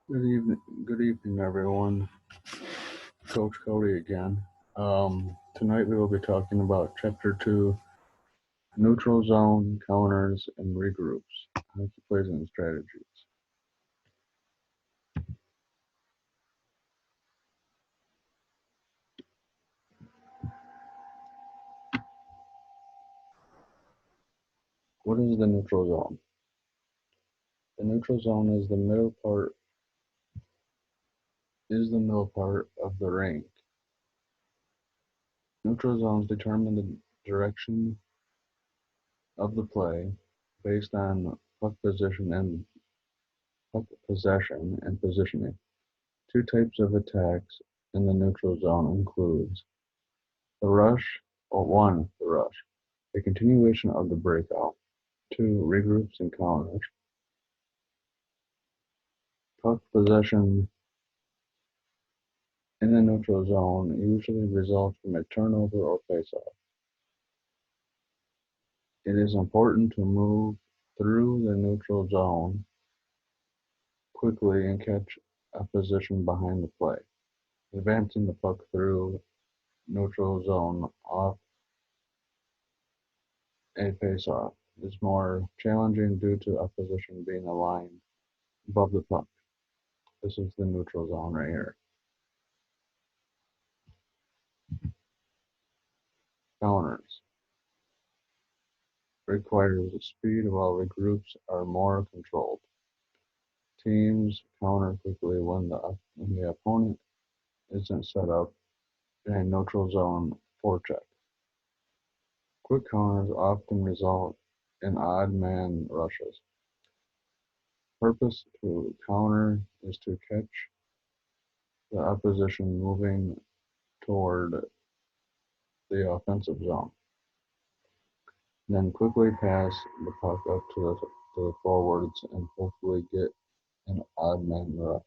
Good evening, everyone. Coach Cody again. Tonight we will be talking about Chapter 2, Neutral Zone, Counters, and Regroups, hockey plays and strategies. What is the neutral zone? The neutral zone is the middle part of the rink. Neutral zones determine the direction of the play based on puck possession and positioning. Two types of attacks in the neutral zone includes the rush, the rush, a continuation of the breakout. Two, regroups and counters. Puck possession in the neutral zone usually results from a turnover or faceoff. It is important to move through the neutral zone quickly and catch a position behind the play. Advancing the puck through neutral zone off a faceoff is more challenging due to opposition being aligned above the puck. This is the neutral zone right here. Counters requires speed while regroups are more controlled. Teams counter quickly when the opponent isn't set up in a neutral zone forecheck. Quick counters often result in odd man rushes. Purpose to counter is to catch the opposition moving toward the offensive zone, then quickly pass the puck up to the forwards and hopefully get an odd man rush.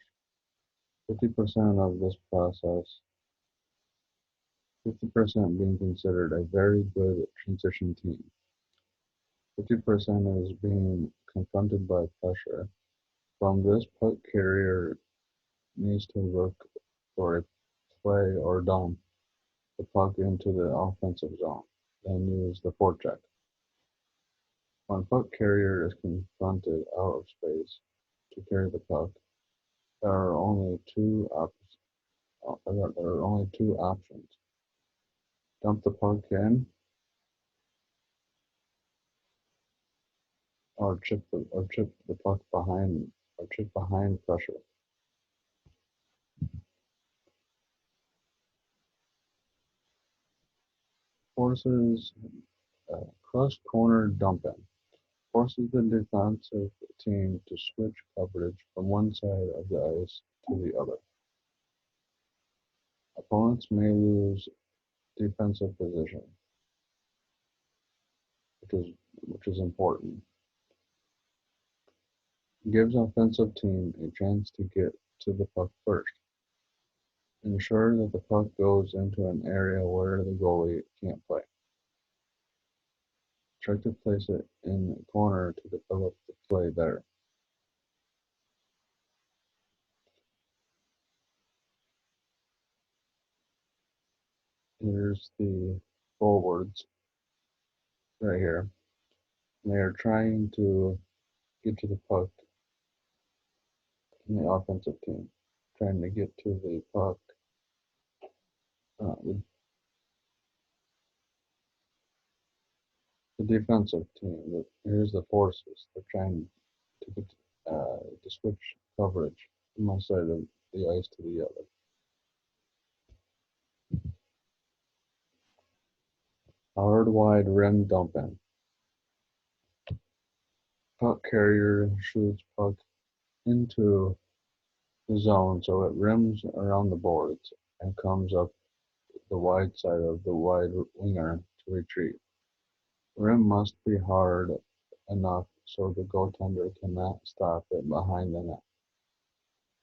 50% of this process, 50% being considered a very good transition team. 50% is being confronted by pressure. From this, puck carrier needs to look for a play or dump the puck into the offensive zone, then use the forecheck. When puck carrier is confronted out of space to carry the puck, there are only two options. Dump the puck in or chip the puck behind or chip behind pressure. Forces cross corner dumping forces the defensive team to switch coverage from one side of the ice to the other. Opponents may lose defensive position, which is important. Gives offensive team a chance to get to the puck first. Ensure that the puck goes into an area where the goalie can't play. Try to place it in the corner to develop the play there. Here's the forwards right here. They are trying to get to the puck in the offensive team, trying to get to the puck. The defensive team. Here's the forces. They're trying to get to switch coverage from one side of the ice to the other. Hard wide rim dumping. Puck carrier shoots puck into the zone so it rims around the boards and comes up the wide side of the wide winger to retreat. Rim must be hard enough so the goaltender cannot stop it behind the net.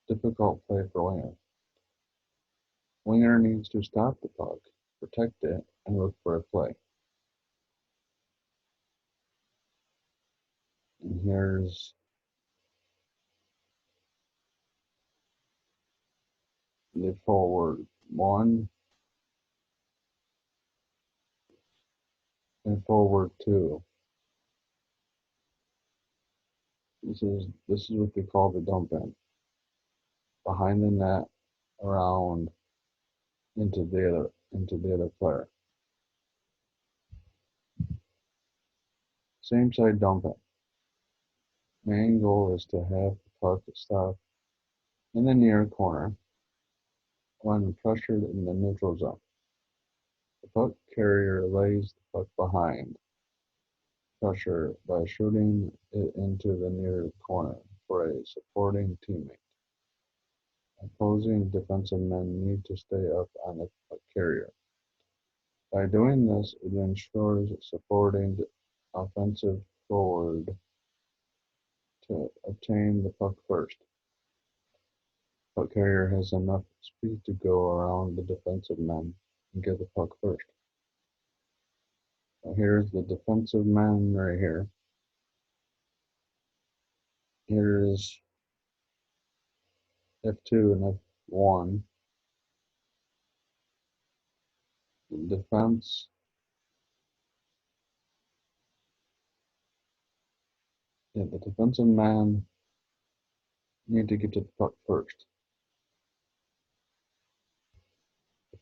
Difficult play for winger. Winger needs to stop the puck, protect it, and look for a play. And here's the forward 1 and forward 2. This is what they call the dump in. Behind the net, around into the other player. Same side dump in. Main goal is to have the puck stop in the near corner when pressured in the neutral zone. The puck carrier lays the puck behind pressure by shooting it into the near corner for a supporting teammate. Opposing defensive men need to stay up on the puck carrier. By doing this, it ensures supporting offensive forward to obtain the puck first. Puck carrier has enough speed to go around the defensive men and get the puck first. Now here's the defensive man right here. Here's F2 and F1. Defense. The defensive man need to get to the puck first.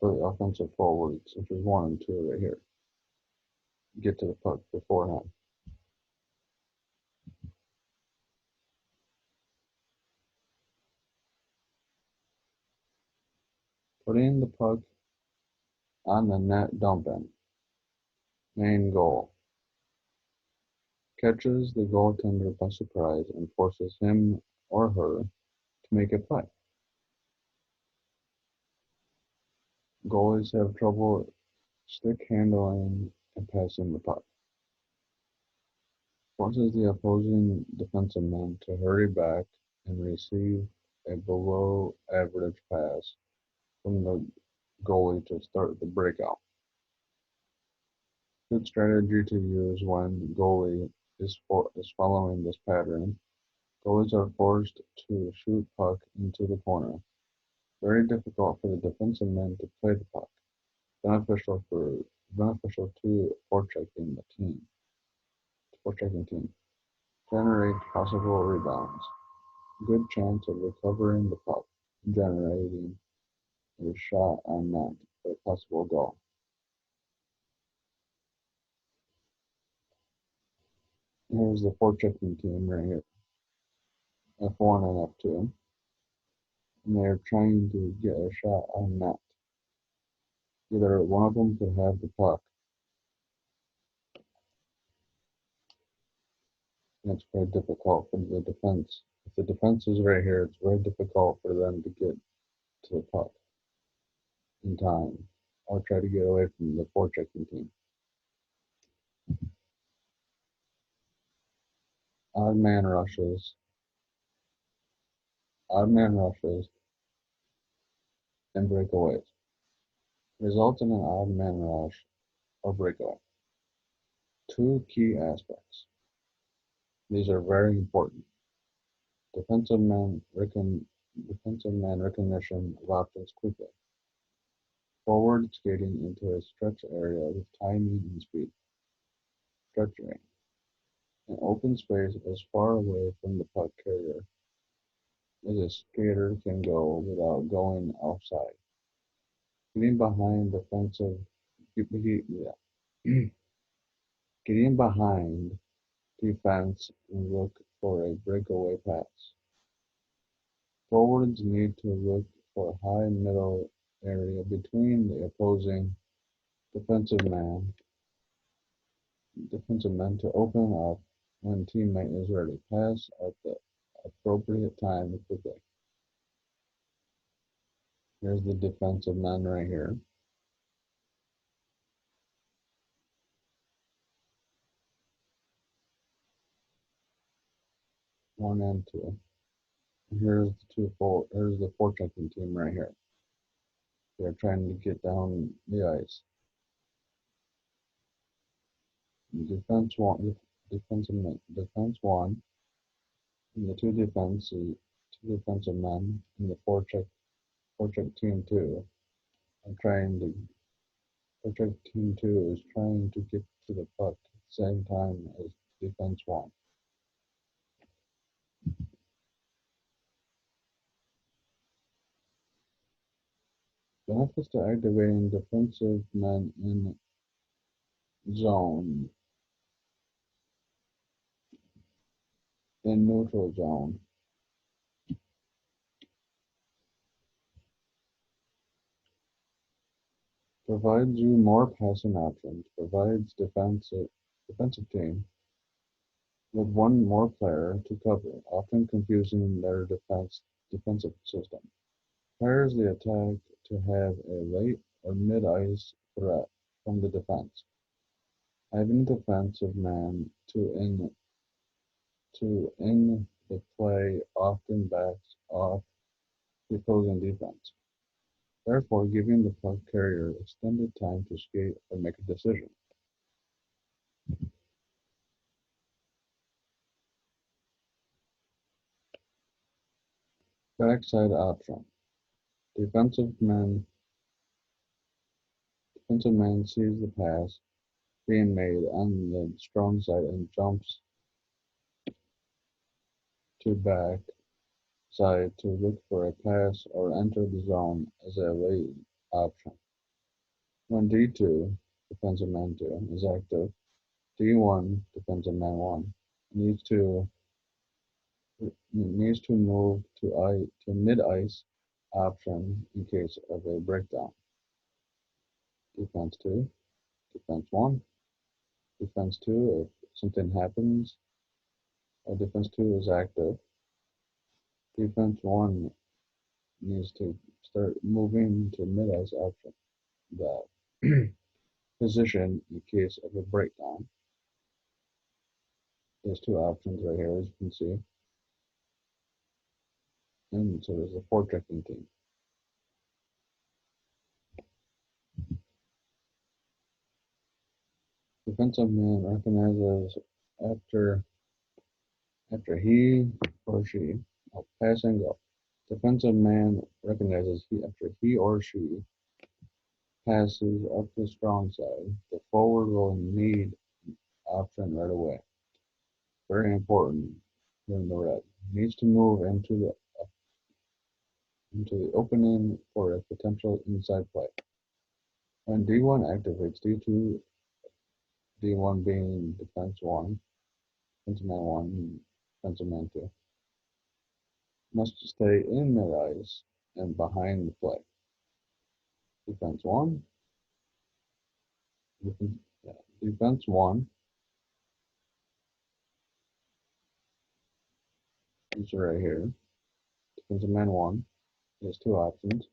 For the offensive forwards, which is 1 and 2 right here, get to the puck beforehand. Putting the puck on the net dump in. Main goal. Catches the goaltender by surprise and forces him or her to make a play. Goalies have trouble stick handling and passing the puck. Forces the opposing defensive man to hurry back and receive a below average pass from the goalie to start the breakout. Good strategy to use when the goalie is following this pattern. Goalies are forced to shoot puck into the corner. Very difficult for the defensive men to play the puck. Beneficial to forechecking team. Generate possible rebounds. Good chance of recovering the puck, generating a shot on net for a possible goal. Here's the forechecking team right here. F1 and F2. And they're trying to get a shot on net. Either one of them could have the puck. And it's very difficult for the defense. If the defense is right here, it's very difficult for them to get to the puck in time or try to get away from the forechecking team. Odd man rushes and breakaways. Result in an odd man rush or breakaway. Two key aspects. These are very important. Defensive man recognition of options quickly. Forward skating into a stretch area with timing and speed. Stretching. An open space as far away from the puck carrier as a skater can go without going outside. Getting behind getting behind defense and look for a breakaway pass. Forwards need to look for a high middle area between the opposing defensive men to open up when teammate is ready. Pass at the appropriate time quickly. Here's the defensive men right here. One and two. Here's the forechecking team right here. They're trying to get down the ice. Defense one, and the two defensive men, and the forecheck Project Team 2 are trying to Project Team 2 is trying to get to the puck at the same time as Defense 1. Benefits to activating defensive men zone in neutral zone. Provides you more passing options. Provides defensive team with one more player to cover, often confusing their defensive system. Requires the attack to have a late or mid-ice threat from the defense. Having defensive man to in the play often backs off the opposing defense, therefore giving the puck carrier extended time to skate or make a decision. Backside option. Defensive man defensive man sees the pass being made on the strong side and jumps to back side to look for a pass or enter the zone as a late option. When D2, defensive man 2, is active, D1, defensive man 1, needs to move to mid-ice option in case of a breakdown. Defense 2, defense 1, defense 2, if something happens, defense 2 is active. Defense 1 needs to start moving to mid-ice option, the position in case of a breakdown. There's two options right here, as you can see. And so there's a forechecking team. Defensive man recognizes after he or she pass and go. Defensive man recognizes after he or she passes up the strong side, the forward will need option right away. Very important here in the red. Needs to move into the opening for a potential inside play. When D1 activates, D2, D1 being defense 1, defensive man 1, defensive man 2, must stay in mid-ice and behind the play. Defense 1, defense 1 is right here. Defensive man 1 has two options.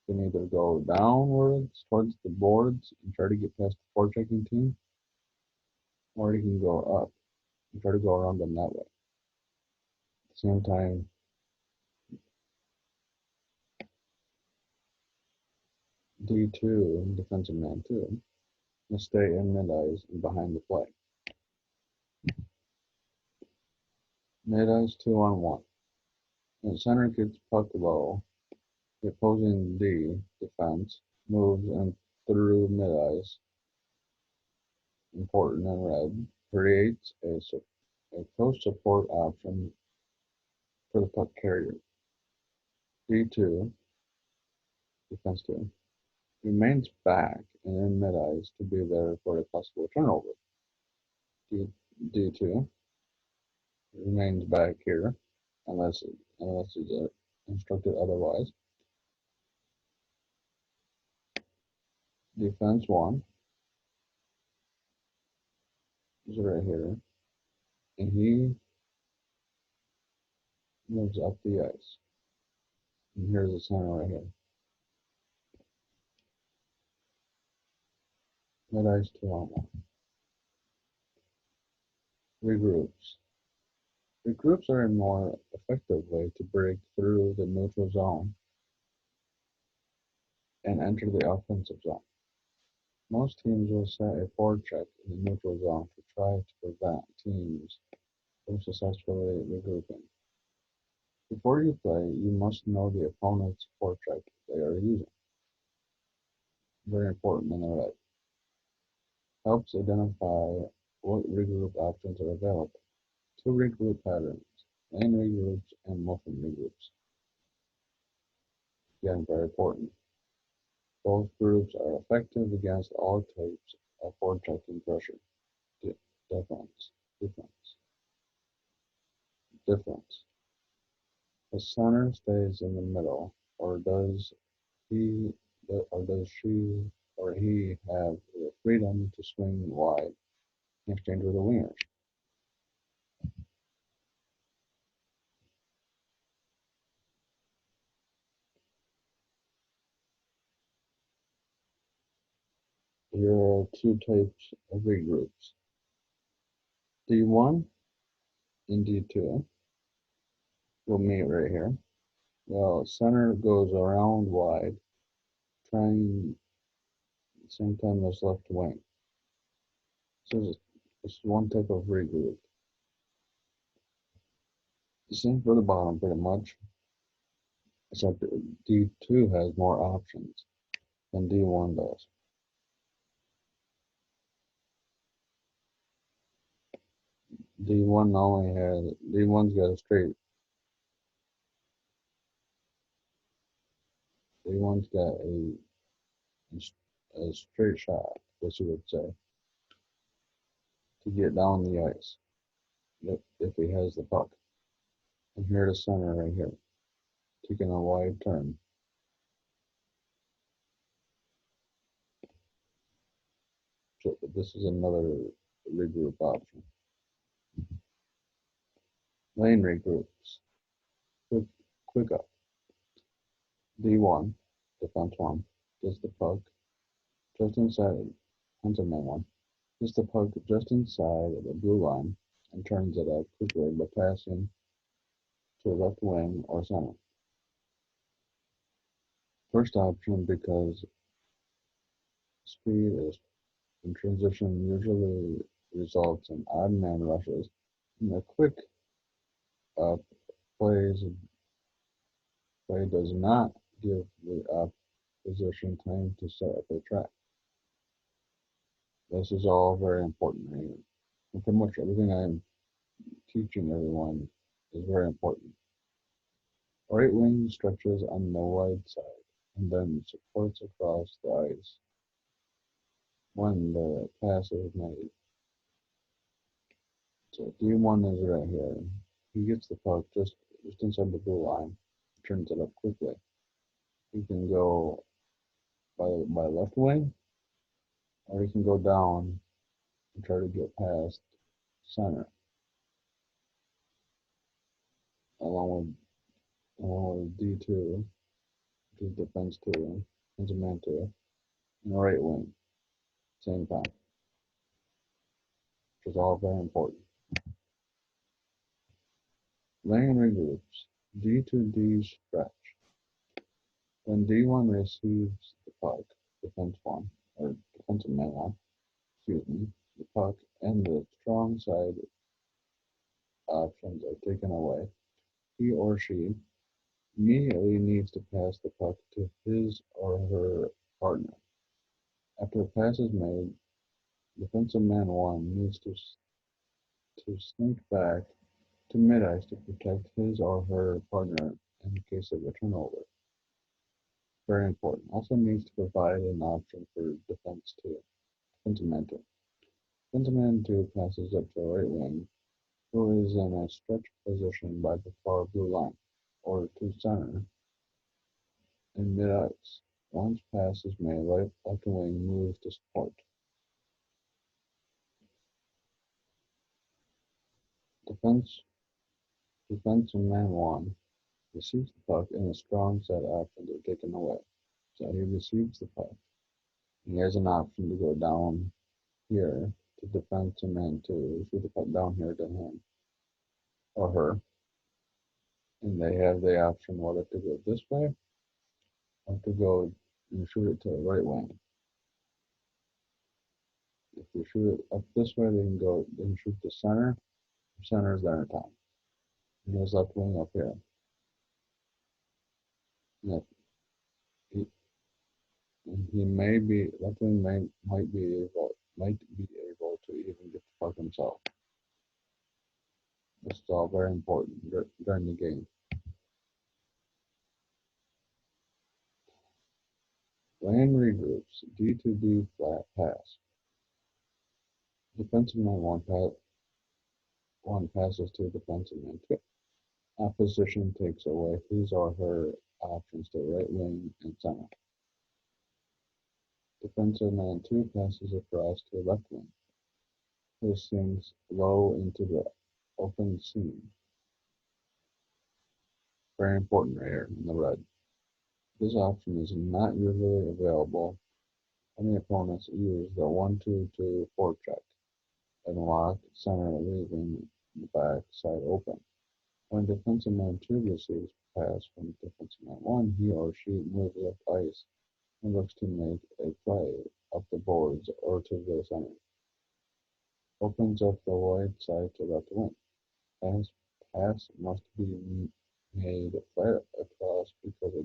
You can either go downwards towards the boards and try to get past the forechecking team, or you can go up and try to go around them that way. At the same time, D2, defensive man 2, must stay in mid-ice and behind the play. Mid-ice 2-on-1. When the center gets puck low, the opposing D defense moves in through mid-ice, important in red, creates a post support option for the puck carrier. D2, defense 2, remains back and in mid-ice to be there for a possible turnover. D2 remains back here unless it's instructed otherwise. Defense 1 is right here, and he moves up the ice. And here's the center right here. Mid-ice 2-on-1. Regroups. Regroups are a more effective way to break through the neutral zone and enter the offensive zone. Most teams will set a forecheck in the neutral zone to try to prevent teams from successfully regrouping. Before you play, you must know the opponent's forecheck they are using. Very important in the red. Helps identify what regroup options are available. Two regroup patterns, lane regroups and motion regroups. Again, very important. Both groups are effective against all types of forechecking pressure. Difference. Difference. The center stays in the middle, or does he or does she or he have the freedom to swing wide in exchange with the wingers? Here are two types of regroups. D1 and D2 will meet right here. Well, center goes around wide, trying at the same time as left wing. So this is one type of regroup. The same for the bottom, pretty much, except D2 has more options than D1 does. D1's got a straight. D1's got a straight shot, I guess you would say, to get down the ice if he has the puck. And here to center right here, taking a wide turn. So this is another regroup option. Lane regroups. Quick up. D1, defense one, gets the puck just inside, Defenseman one, gets the puck just inside of the blue line and turns it up quickly by passing to left wing or center. First option because speed is in transition usually results in odd man rushes, and the quick up play does not give the opposition time to set up a trap. This is all very important. And pretty much everything I'm teaching everyone is very important. Right wing stretches on the wide side and then supports across the ice when the pass is made. So D1 is right here. He gets the puck just inside the blue line, turns it up quickly. He can go by left wing, or he can go down and try to get past center, along with D2, which is defense 2, and a man 2, and the right wing, same time, which is all very important. Lane regroups, D2D stretch. When D1 receives the puck, defense 1, or defensive man 1, the puck and the strong side options are taken away. He or she immediately needs to pass the puck to his or her partner. After a pass is made, defensive man 1 needs to sneak back to mid-ice to protect his or her partner in case of a turnover. Very important. Also needs to provide an option for defense 2. Defensive man 2. Defensive man 2 passes up to the right wing, who is in a stretch position by the far blue line, or to center in mid-ice. Once pass is made, left wing moves to support. Defensive man 1 receives the puck and the strong set options are taken away. So he receives the puck. He has an option to go down here to defensive man 2, shoot the puck down here to him or her. And they have the option whether to go this way or to go and shoot it to the right wing. If you shoot it up this way, they can shoot the center. Center is their time. And his left wing up here. And he, and he may be left wing might be able to even get the puck himself. This is all very important during the game. Lane regroups. D to D flat pass. Defenseman one passes to defenseman two. Opposition takes away his or her options to right wing and center. Defenseman two passes across to left wing. This sinks low into the open seam. Very important right here in the red. This option is not usually available. Many opponents use the 1-2-2 forecheck and lock center, leaving the back side open. When defenseman 2 receives pass from defenseman 1, he or she moves up ice and looks to make a play up the boards or to the center. Opens up the wide side to left wing. Pass must be made flat across because a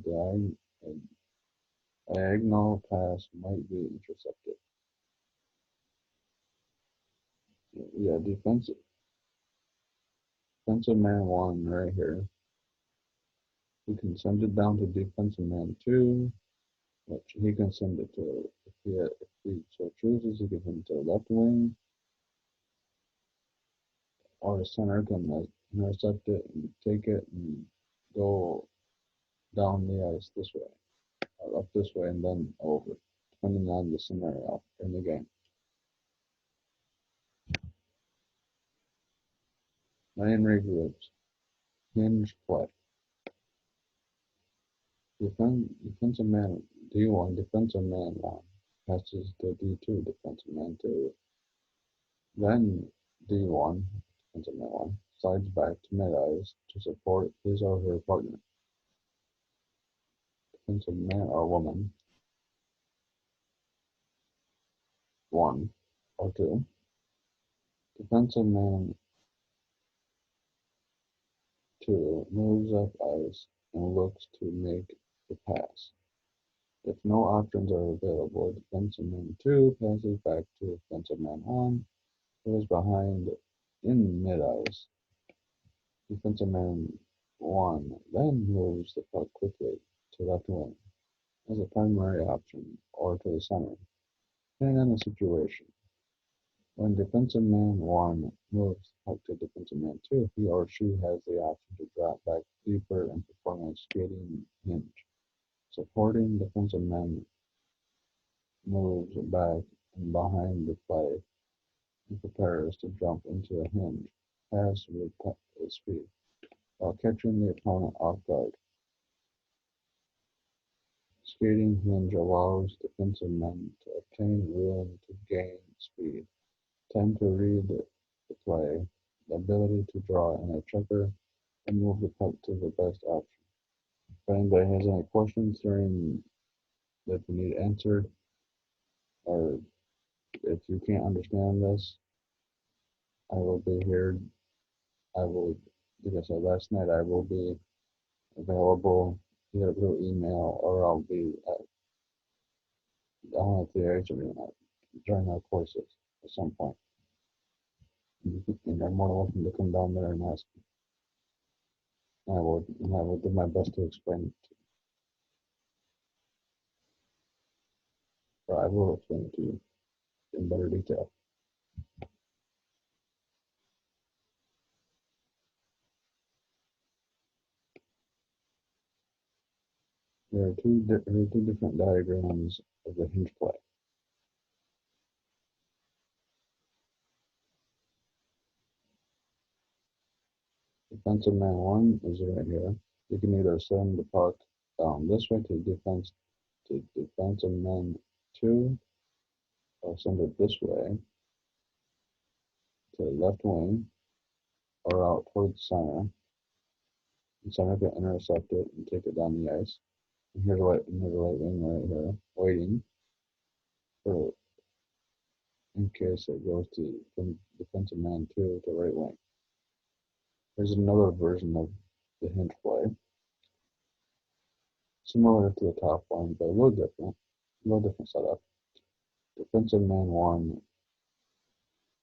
diagonal pass might be intercepted. Yeah, defensive man one right here. He can send it down to defensive man two, which he can send it to, if he so chooses, he can send it to the left wing, or the center can intercept it and take it and go down the ice this way, or up this way, and then over, depending on the scenario in the game. Lane regroups. Hinge play. Defensive man D1, defensive man 1 passes to D2, defensive man 2. Then D1, defensive man 1, slides back to mid-ice to support his or her partner. Defensive man or woman 1 or 2. Defensive man 2 moves up ice and looks to make the pass. If no options are available, defensive man 2 passes back to defensive man 1, who is behind in mid-ice. Defensive man 1 then moves the puck quickly to left wing as a primary option or to the center, depending on the situation. When defensive man 1 moves the puck to defensive man 2, he or she has the option to drop back deeper and perform a skating hinge. Supporting defensive man moves back and behind the play and prepares to jump into a hinge pass with speed while catching the opponent off guard. Skating hinge allows defensive men to obtain room to gain speed, time to read the play, the ability to draw in a checker, and move the puck to the best option. If anybody has any questions during that you need answered, or if you can't understand this, I will be here. Like I said last night, I will be available either through email or I'll at the age during our courses at some point. And you're more than welcome to come down there and ask me. I will do my best to explain it to you. Or I will explain it to you in better detail. There are two different diagrams of the hinge play. Defensive man 1 is right here. You can either send the puck down this way to defensive man 2, or send it this way to left wing or out towards center. And center can intercept it and take it down the ice. And here's the right wing right here, waiting for in case it goes from defensive man 2 to right wing. There's another version of the hinge play. Similar to the top one, but a little different setup. Defensive man one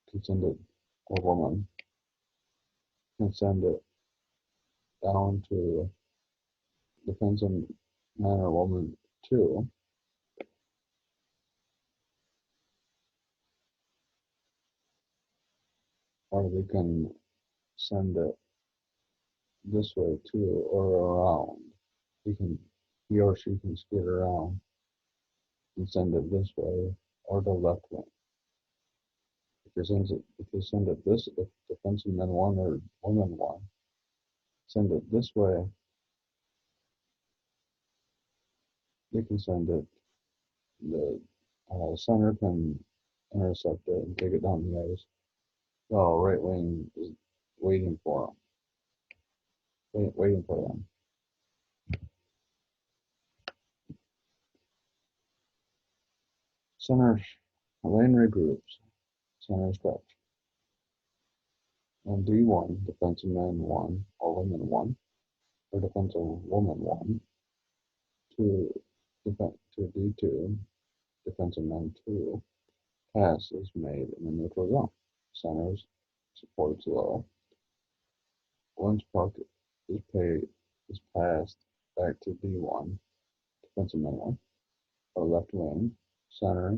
can send it, or woman can send it down to defensive man or woman two, or they can send it this way too, or around. He or she can skate around and send it this way or the left way. If they send it this, if defensive man one or woman one send it this way, they can send it. The center can intercept it and take it down the ice. While right wing is waiting for waiting for them. Center lane regroups. Center stretch. And D1, defensive man one or woman one, or defensive woman one, to D2, defensive man two. Pass is made in the neutral zone. Centers supports low. Once puck is passed back to D1, defensive man one, or left wing. Center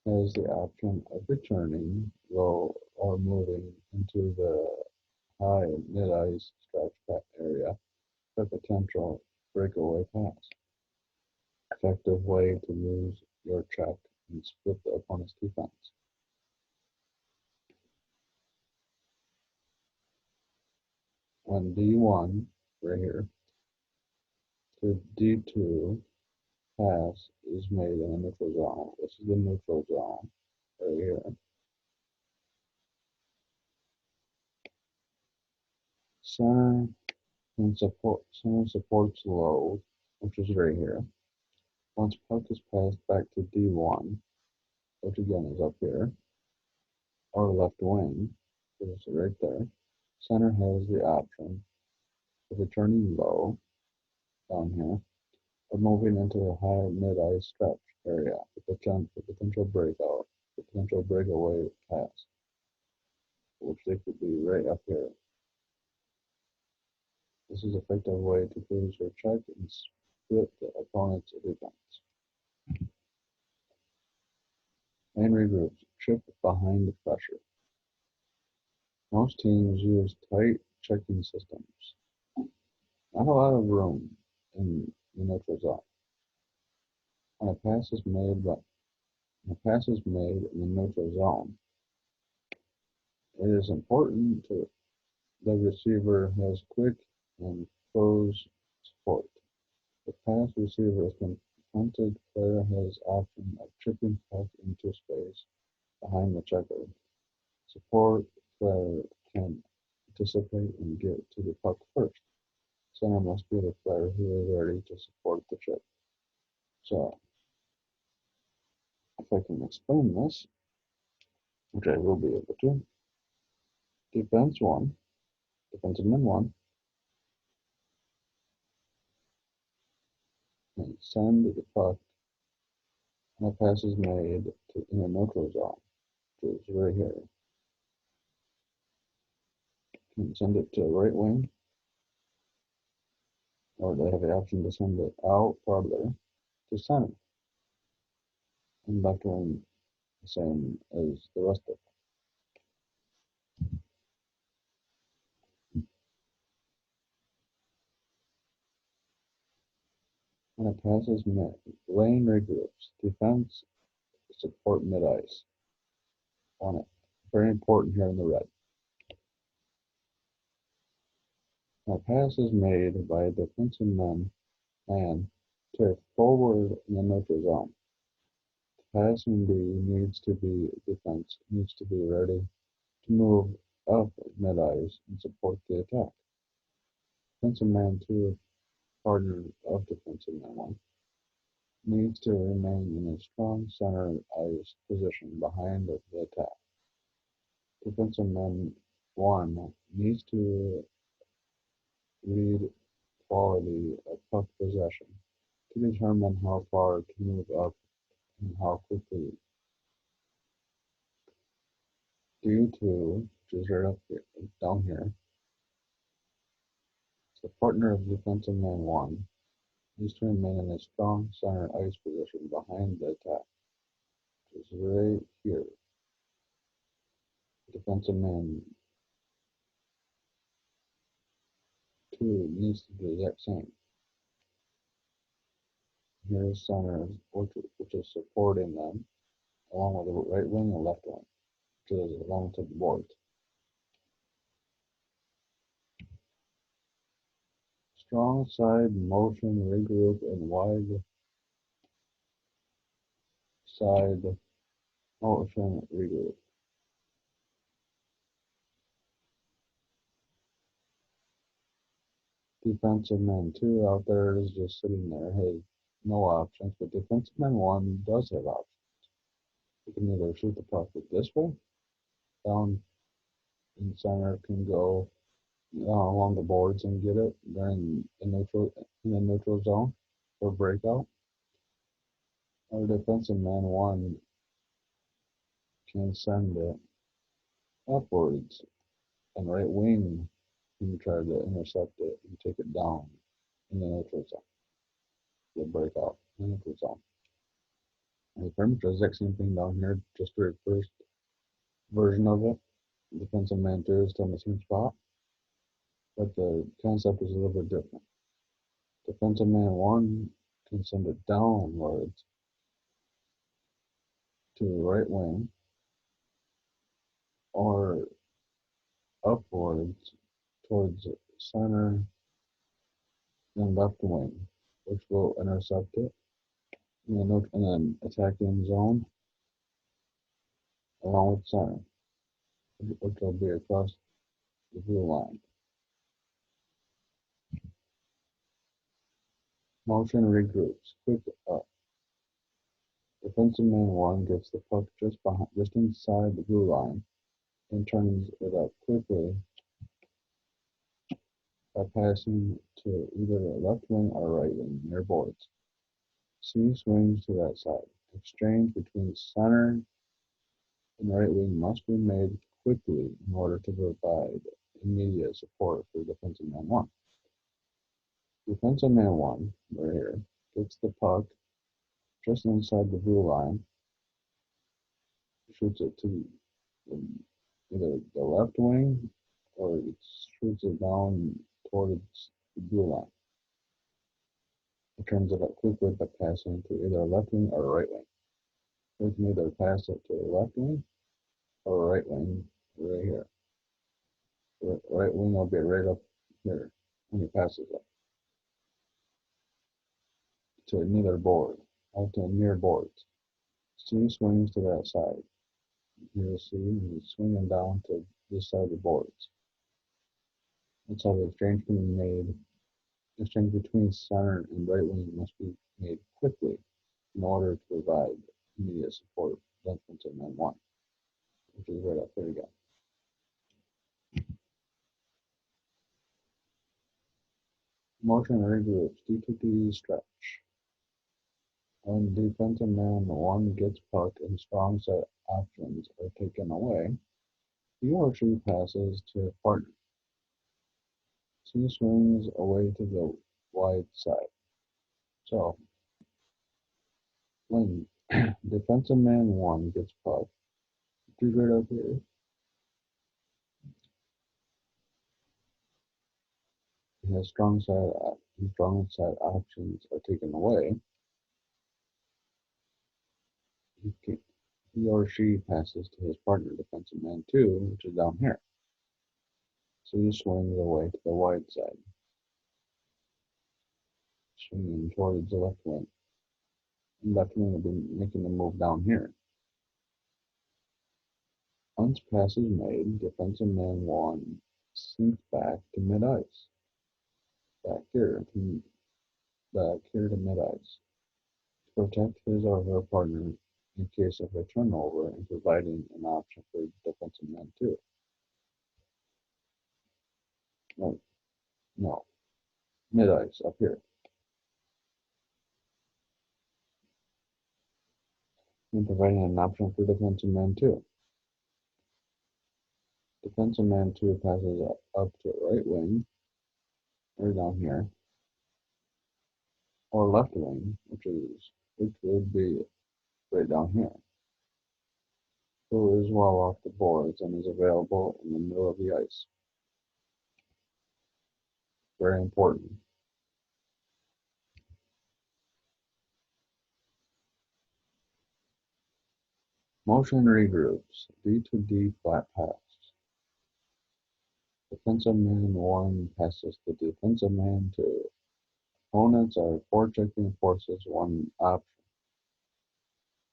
has the option of returning low or moving into the high mid-ice stretch area for potential breakaway pass. Effective way to lose your check and split the opponent's defense. When D1, right here, to D2 pass is made in the neutral zone. This is the neutral zone right here. Center supports low, which is right here. Once puck is passed back to D1, which again is up here, or left wing, which is right there, center has the option of returning low down here, or moving into the high mid-ice stretch area for potential breakaway pass, which they could be right up here. This is an effective way to lose your check and split the opponent's defense. Main regroups, chip behind the pressure. Most teams use tight checking systems. Not a lot of room in the neutral zone. When a pass is made in the neutral zone, it is important to the receiver has quick and close support. The pass receiver is confronted, player has option of chipping puck into space behind the checker. Support player can anticipate and get to the puck first. Center must be the player who is ready to support the chip. So, if I can explain this, which I will be able to, defensive man one, and send the puck, and a pass is made in the neutral zone, which is right here. Can send it to right wing, or they have the option to send it out farther to center, and left wing the same as the rest of it. When a pass is made, lane regroups, defense support mid-ice on it. Very important here in the red. When a pass is made by a defensive man to forward in the neutral zone. Passing B needs to be ready to move up mid-ice and support the attack. Defensive man 2, partner of defensive man 1, needs to remain in a strong center ice position behind the attack. Defensive man 1 needs to read quality of puck possession to determine how far to move up and how quickly. Due to, which is right up here, down here, the partner of defensive man 1 is to remain in a strong center ice position behind the attack, which is right here. Defensive man 2 needs to do the exact same. Here's center, which is supporting them, along with the right wing and left wing, which is along to the boards. Strong side motion regroup and wide side motion regroup. Defensive man 2 out there is just sitting there, has no options, but defensive man 1 does have options. He can either shoot the puck this way, down in center, can go along the boards and get it during in the neutral zone for breakout. Or defensive man 1 can send it upwards, and right wing can try to intercept it and take it down in the neutral zone. The breakout in the neutral zone. And pretty much the exact same thing down here, just the first version of it. Defensive man 2 is still in the same spot, but the concept is a little bit different. Defensive man 1 can send it downwards to the right wing or upwards towards center and left wing, which will intercept it and then attacking zone along with center, which will be across the blue line. Motion regroups. Quick up. Defensive man 1 gets the puck just inside the blue line and turns it up quickly by passing to either the left wing or right wing near boards. C swings to that side. Exchange between center and right wing must be made quickly in order to provide immediate support for defensive man 1. Defensive man 1, right here, gets the puck just inside the blue line, shoots it to either the left wing or it shoots it down towards the blue line. It turns it up quickly by passing to either left wing or right wing. We can either pass it to the left wing or right wing right here. The right wing will be right up here when he passes it to neither board or to near boards. C swings to that side. You'll see he's swinging down to this side of the boards. That's how the exchange can be made. The exchange between center and right wing must be made quickly in order to provide immediate support for defensive man 1, which is right up there again. Motion regroups. D2D stretch. When defensive man 1 gets puck and strong set options are taken away, he or she passes to his partner. C swings away to the wide side. So, when defensive man 1 gets puck, which is right up here, his strong side options are taken away. He or she passes to his partner, defensive man 2, which is down here. So he swings away to the wide side, swinging towards the left wing. And left wing will be making the move down here. Once pass is made, defensive man 1 sinks back to mid-ice. Back here to mid-ice. To protect his or her partner in case of a turnover and providing an option for defensive man 2. No, mid-ice up here. and providing an option for defensive man 2. Defensive man 2 passes up to right wing, or down here, or left wing, which would be right down here, who is well off the boards and is available in the middle of the ice. Very important. Motion regroups, D to D flat pass. Defensive man 1 passes to defensive man 2. Opponents are forechecking forces 1 option.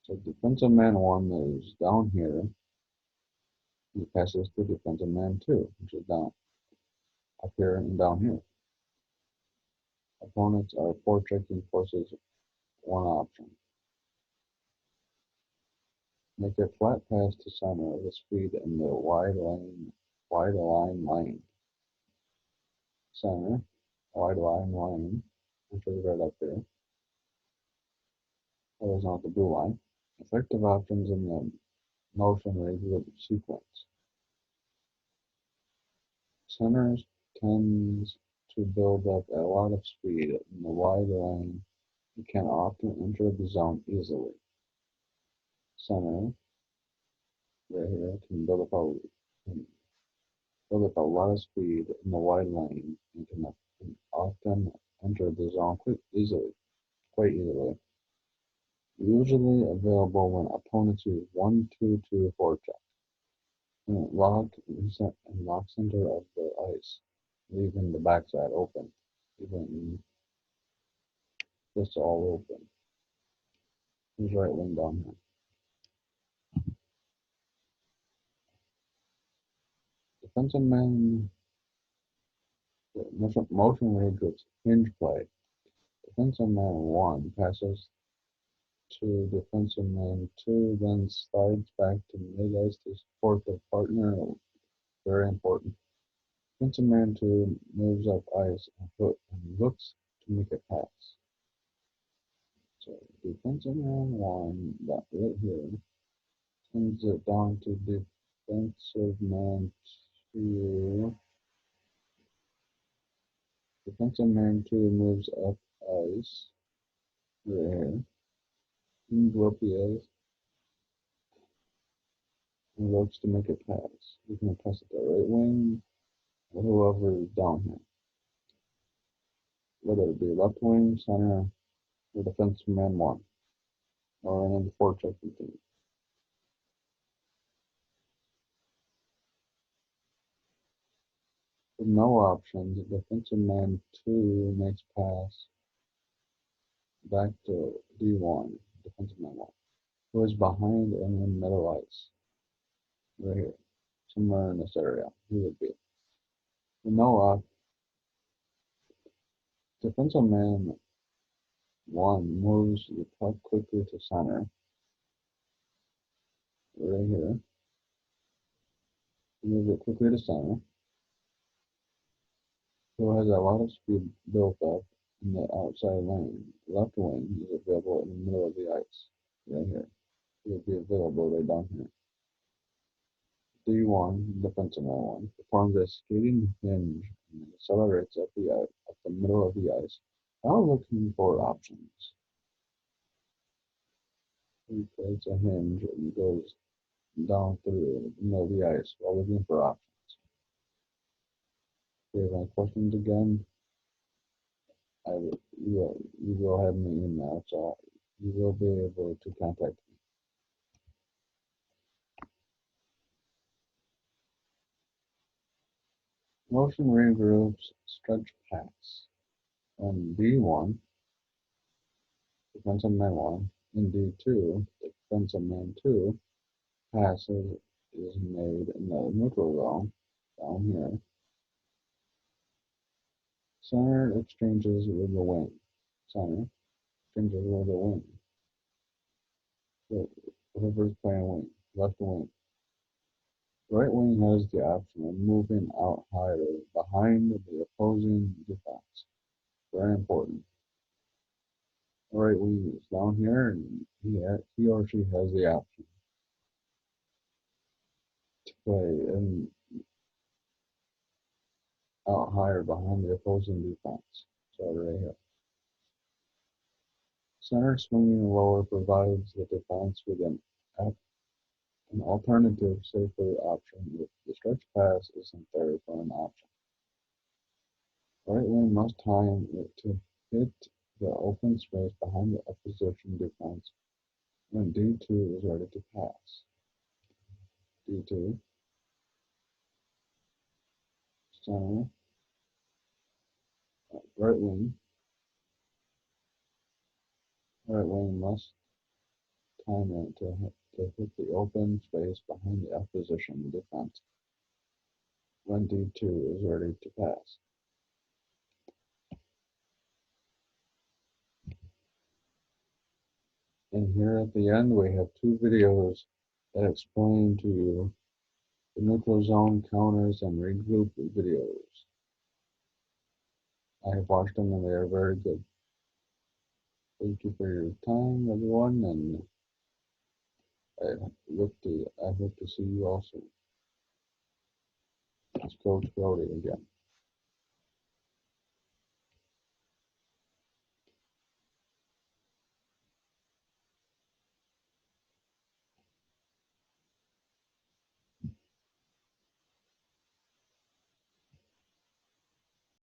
So defensive man 1 is down here. He passes to defensive man 2, which is down up here and down here. Opponents are forechecking forces 1 option. Make a flat pass to center with speed in the wide line lane. Center, wide line lane, which is right up here. That is not the blue line. Effective options in the motion regroup sequence. Centers tends to build up a lot of speed in the wide lane. You can often enter the zone easily. Center, right here, can build up a lot of speed in the wide lane and can often enter the zone quite easily. Usually available when opponents use 1-2-2 forecheck. And lock center of the ice, leaving the backside open, leaving this all open. Here's right wing down here. Defensive man motion regroups hinge play. Defensive man 1 passes to defensive man 2, then slides back to mid-ice to support the partner. Very important. Defensive man 2 moves up ice and looks to make a pass. So defensive man 1, that right here, sends it down to defensive man 2. Defensive man 2 moves up ice, right here, moves up the ice, and looks to make a pass. You can pass it to right wing, or whoever is down here. Whether it be left wing, center, or defensive man 1, or any of the forechecking team. With no options, defensive man 2 makes pass back to D1, defensive man 1, who is behind in the middle ice, right here, somewhere in this area. He would be. With no options, defensive man 1 moves the puck quickly to center, right here. Move it quickly to center. Who has a lot of speed built up in the outside lane. Left wing is available in the middle of the ice, right here. It will be available right down here. D1, defensive man 1, performs a skating hinge and accelerates up the middle of the ice. Now looking for options. He creates a hinge and goes down through the middle of the ice while looking for options. If you have any questions again, you will have me email, so you will be able to contact me. Motion regroups stretch pass. On D1, defensive man 1, in D2, defensive man 2, passes is made in the neutral zone, down here. Center exchanges with the wing. Center exchanges with the wing. So whoever's playing wing, left wing. Right wing has the option of moving out higher behind the opposing defense. Very important. Right wing is down here, and he or she has the option to play in out higher behind the opposing defense. So right here. Center swinging lower provides the defense with an alternative, safer option if the stretch pass isn't there for an option. Right wing must time it to hit the open space behind the opposition defense when D2 is ready to pass. D2, center, right wing must time it to hit the open space behind the opposition defense when D2 is ready to pass. And here at the end, we have two videos that explain to you the neutral zone counters and regroup videos. I have watched them and they are very good. Thank you for your time, everyone, and I hope to see you all soon. It's Coach Brody again.